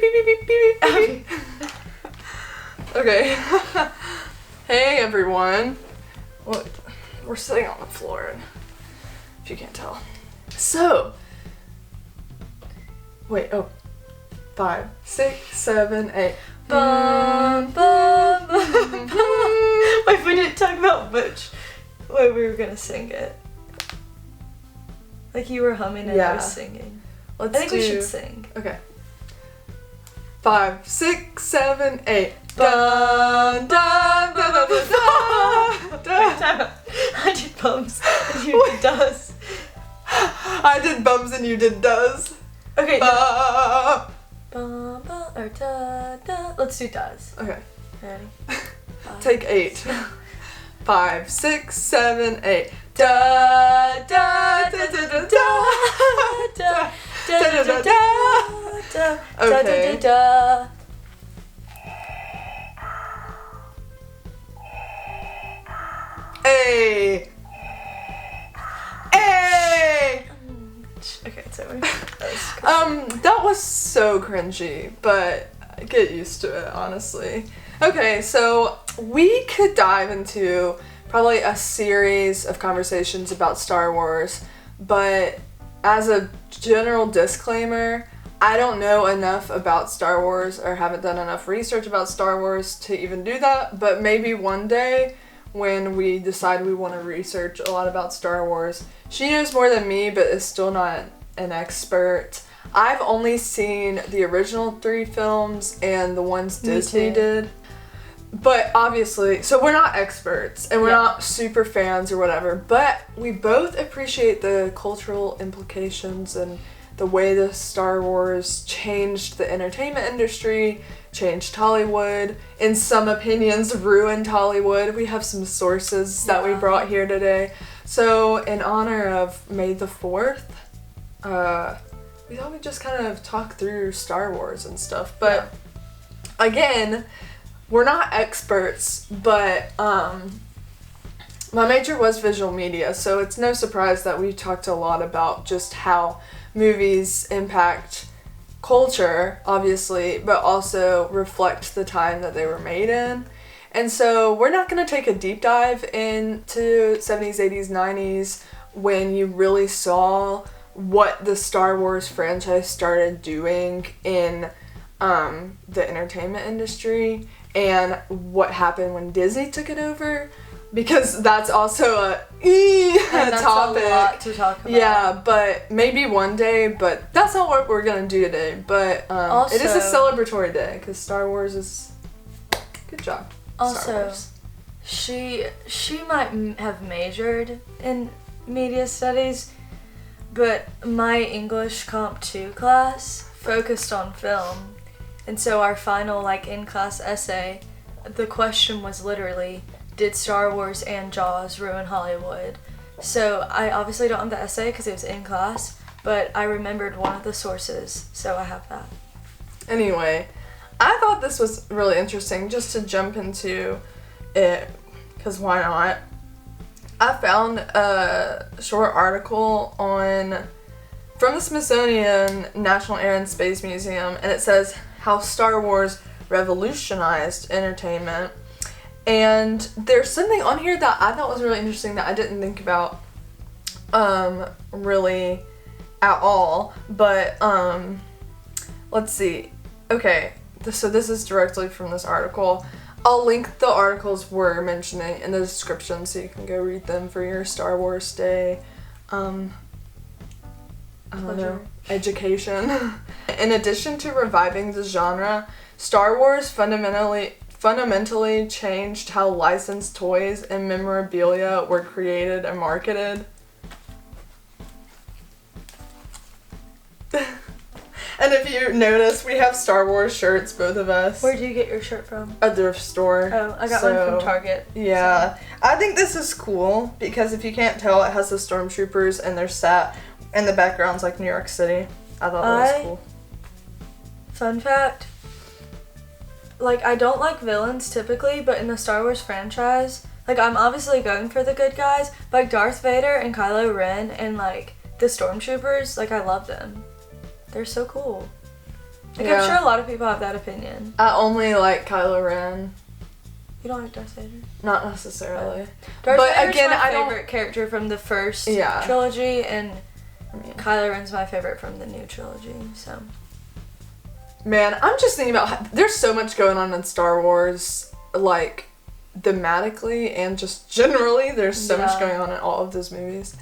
beep, beep, beep, beep, beep, beep. Okay. Hey everyone. What? We're sitting on the floor, if you can't tell. So, wait, 5, 6, 7, 8. Bum, bum, bum, bum. Wait, we didn't talk about which way we were gonna sing it. Like you were humming and I was singing. I think we should sing. Okay. 5, 6, 7, 8. Dun, dun, dun, dun, dun, dun. I did bums and you did does. I did bums and you did does. Okay. Ba. Bum, bum, or da, da. Let's do does. Okay. Ready? Take 8. 5, 6, 7, 8. Da da da da da da da da da. Okay. Hey. Hey. Okay, it's over. That was so cringy, but get used to it, honestly. Okay, so we could dive into probably a series of conversations about Star Wars, but as a general disclaimer, I don't know enough about Star Wars or haven't done enough research about Star Wars to even do that, but maybe one day when we decide we want to research a lot about Star Wars. She knows more than me, but is still not an expert. I've only seen the original 3 films and the ones Disney did. But obviously, so we're not experts and we're not super fans or whatever, but we both appreciate the cultural implications and the way the Star Wars changed the entertainment industry, changed Hollywood, in some opinions ruined Hollywood. We have some sources that we brought here today. So in honor of May the 4th, we thought we'd just kind of talk through Star Wars and stuff. But again, we're not experts, but my major was visual media, so it's no surprise that we talked a lot about just how movies impact culture, obviously, but also reflect the time that they were made in. And so we're not going to take a deep dive into 70s, 80s, 90s when you really saw what the Star Wars franchise started doing in the entertainment industry and what happened when Disney took it over, because that's also a topic. A lot to talk about. Yeah, but maybe one day, but that's not what we're gonna do today. But also, it is a celebratory day because Star Wars is good job. Also, she might have majored in media studies, but my English Comp 2 class focused on film. And so our final, in-class essay, the question was literally, did Star Wars and Jaws ruin Hollywood? So I obviously don't have the essay because it was in class, but I remembered one of the sources, so I have that. Anyway, I thought this was really interesting just to jump into it, because why not? I found a short article from the Smithsonian National Air and Space Museum, and it says how Star Wars revolutionized entertainment. And there's something on here that I thought was really interesting that I didn't think about really at all. But let's see. Okay, so this is directly from this article. I'll link the articles we're mentioning in the description so you can go read them for your Star Wars Day. I don't know, education. In addition to reviving the genre, Star Wars fundamentally changed how licensed toys and memorabilia were created and marketed. And if you notice, we have Star Wars shirts, both of us. Where did you get your shirt from? A thrift store. Oh, I got one from Target. Yeah. So. I think this is cool because if you can't tell, it has the stormtroopers and they're sat in the background's New York City. I thought that was cool. Fun fact, I don't like villains typically, but in the Star Wars franchise, I'm obviously going for the good guys, but Darth Vader and Kylo Ren and the stormtroopers, I love them. They're so cool. Like, Yeah. I'm sure a lot of people have that opinion. I only like Kylo Ren. You don't like Darth Vader? Not necessarily. Darth But Vader's again, my I don't- favorite character from the first Yeah. trilogy, and I mean, Kylo Ren's my favorite from the new trilogy, so. man, I'm just thinking about there's so much going on in Star Wars, like thematically and just generally. There's so much Yeah. going on in all of those movies.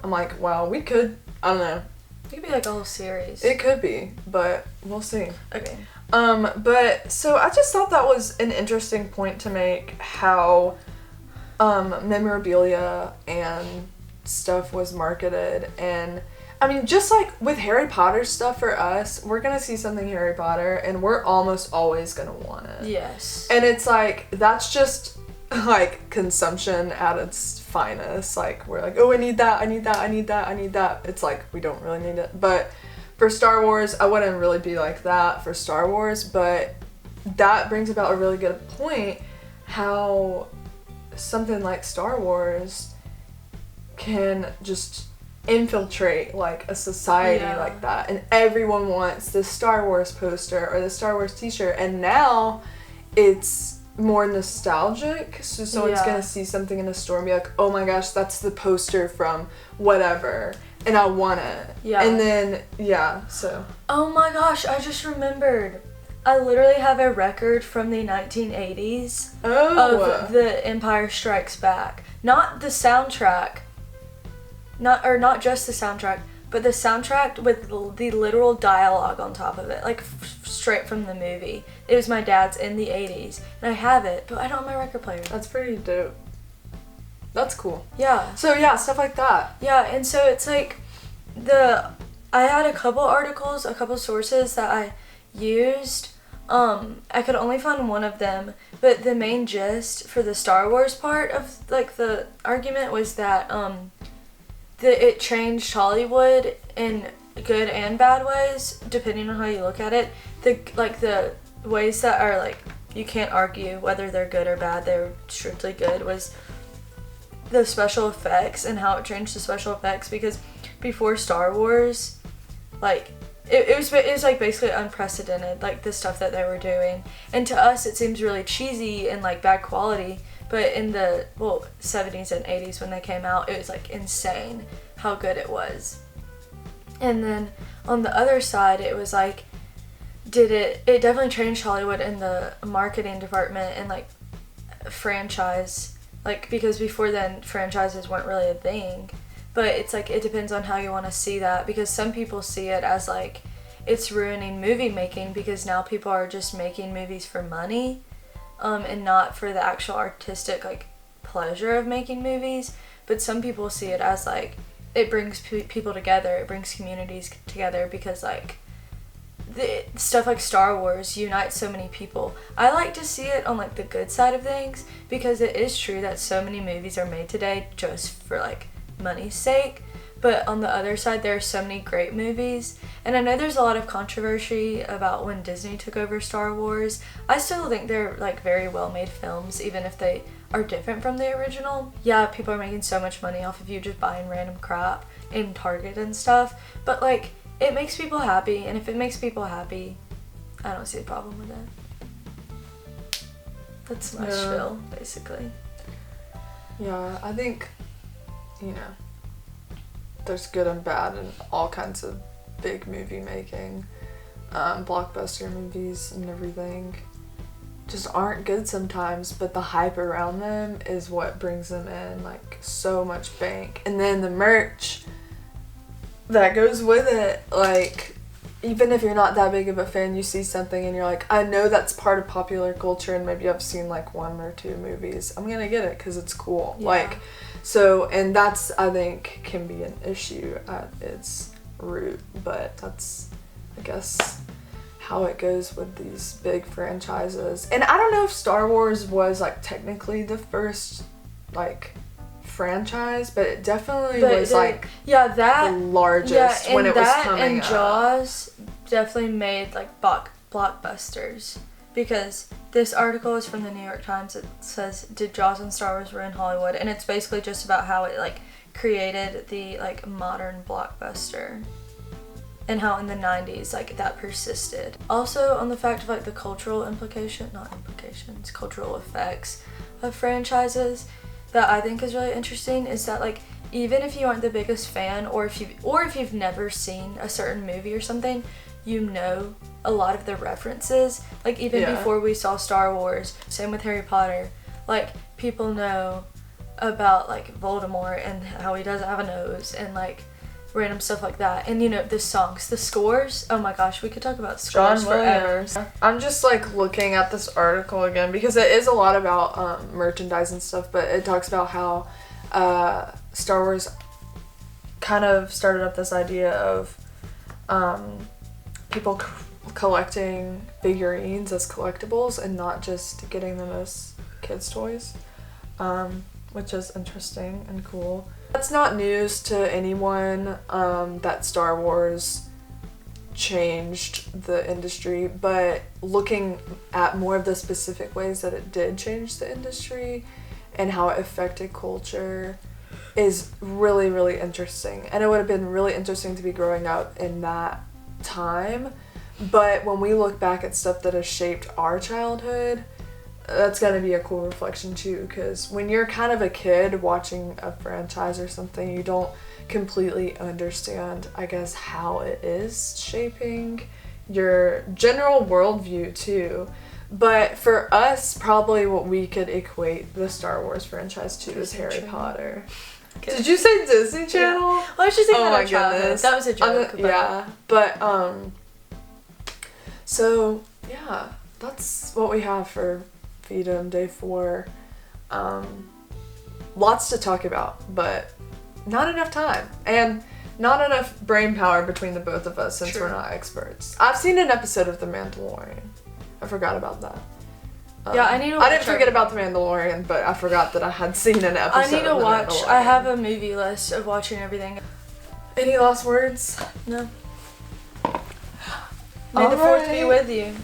I'm like, wow, we could. I don't know. It could be like a whole series. It could be, but we'll see. Okay. But so I just thought that was an interesting point to make, how memorabilia and stuff was marketed. And I mean, just like with Harry Potter stuff for us, we're gonna see something Harry Potter and we're almost always gonna want it. Yes. And it's like, that's just like consumption at its finest. Like, we're like, oh, I need that, I need that, I need that, I need that. It's like, we don't really need it. But for Star Wars, I wouldn't really be like that for Star Wars, but that brings about a really good point, how something like Star Wars can just infiltrate like a society like that, and everyone wants this Star Wars poster or the Star Wars t-shirt, and now it's more nostalgic, so someone's gonna see something in a store and be like, oh my gosh, that's the poster from whatever, and I want it. Yeah. And then so Oh my gosh, I just remembered. I literally have a record from the 1980s of The Empire Strikes Back. Not the soundtrack. Not just the soundtrack, but the soundtrack with the literal dialogue on top of it, like straight from the movie. It was my dad's in the 80s, and I have it, but I don't have my record player. That's pretty dope. That's cool. Yeah. So yeah, stuff like that. Yeah, and so it's like I had a couple articles, a couple sources that I used. I could only find one of them, but the main gist for the Star Wars part of like the argument was that it changed Hollywood in good and bad ways, depending on how you look at it. The ways that are like, you can't argue whether they're good or bad, they're strictly good, was the special effects and how it changed the special effects, because before Star Wars, like, it was like basically unprecedented, like the stuff that they were doing, and to us it seems really cheesy and like bad quality, but in the 70s and 80s when they came out, it was like insane how good it was. And then on the other side, it was like, it definitely changed Hollywood in the marketing department and like franchise, like, because before then franchises weren't really a thing. But it's like, it depends on how you want to see that, because some people see it as like it's ruining movie making, because now people are just making movies for money, and not for the actual artistic like pleasure of making movies. But some people see it as like it brings people together, it brings communities together, because like the stuff like Star Wars unites so many people. I like to see it on like the good side of things, because it is true that so many movies are made today just for like money's sake, but on the other side there are so many great movies. And I know there's a lot of controversy about when Disney took over Star Wars. I still think they're like very well made films, even if they are different from the original. Yeah, people are making so much money off of you just buying random crap in Target and stuff, but like, it makes people happy, and if it makes people happy, I don't see a problem with it. That's my spiel, basically. Yeah, I think, there's good and bad in all kinds of big movie making. Blockbuster movies and everything just aren't good sometimes, but the hype around them is what brings them in like so much bank. And then the merch that goes with it, like, even if you're not that big of a fan, you see something and you're like, I know that's part of popular culture, and maybe I've seen like 1 or 2 movies, I'm gonna get it because it's cool. Yeah. Like, so, and that's, I think, can be an issue at its root, but that's, I guess, how it goes with these big franchises. And I don't know if Star Wars was like technically the first like franchise, but it definitely was like the largest when it was coming and up. Jaws definitely made like blockbusters, because this article is from the New York Times. It says, did Jaws and Star Wars ruin Hollywood? And it's basically just about how it like created the like modern blockbuster. and how in the 90s, like, that persisted. Also on the fact of, like, the cultural cultural effects of franchises that I think is really interesting is that, like, even if you aren't the biggest fan, or if you've never seen a certain movie or something, you know a lot of the references. Like, even before we saw Star Wars, same with Harry Potter, like, people know about, like, Voldemort and how he doesn't have a nose and, like, random stuff like that. And, you know, the songs, the scores, oh my gosh, we could talk about scores forever. I'm just, like, looking at this article again because it is a lot about merchandise and stuff, but it talks about how Star Wars kind of started up this idea of people collecting figurines as collectibles and not just getting them as kids' toys, which is interesting and cool. That's not news to anyone that Star Wars changed the industry, but looking at more of the specific ways that it did change the industry and how it affected culture is really, really interesting. And it would have been really interesting to be growing up in that time. But when we look back at stuff that has shaped our childhood, that's going to be a cool reflection too, because when you're kind of a kid watching a franchise or something, you don't completely understand, I guess, how it is shaping your general worldview too. But for us, probably what we could equate the Star Wars franchise to is Harry Potter. Did you say Disney Channel? Yeah. Well, I was just thinking oh my about childhood. goodness. That was a joke. Yeah, but so yeah, that's what we have for Freedom Day 4. Lots to talk about, but not enough time and not enough brain power between the both of us since we're not experts. I've seen an episode of The Mandalorian. I forgot about that. Yeah, I need to watch. I didn't forget about The Mandalorian, but I forgot that I had seen an episode. I need to watch. I have a movie list of watching everything. Any last words? No. May the 4th be with you.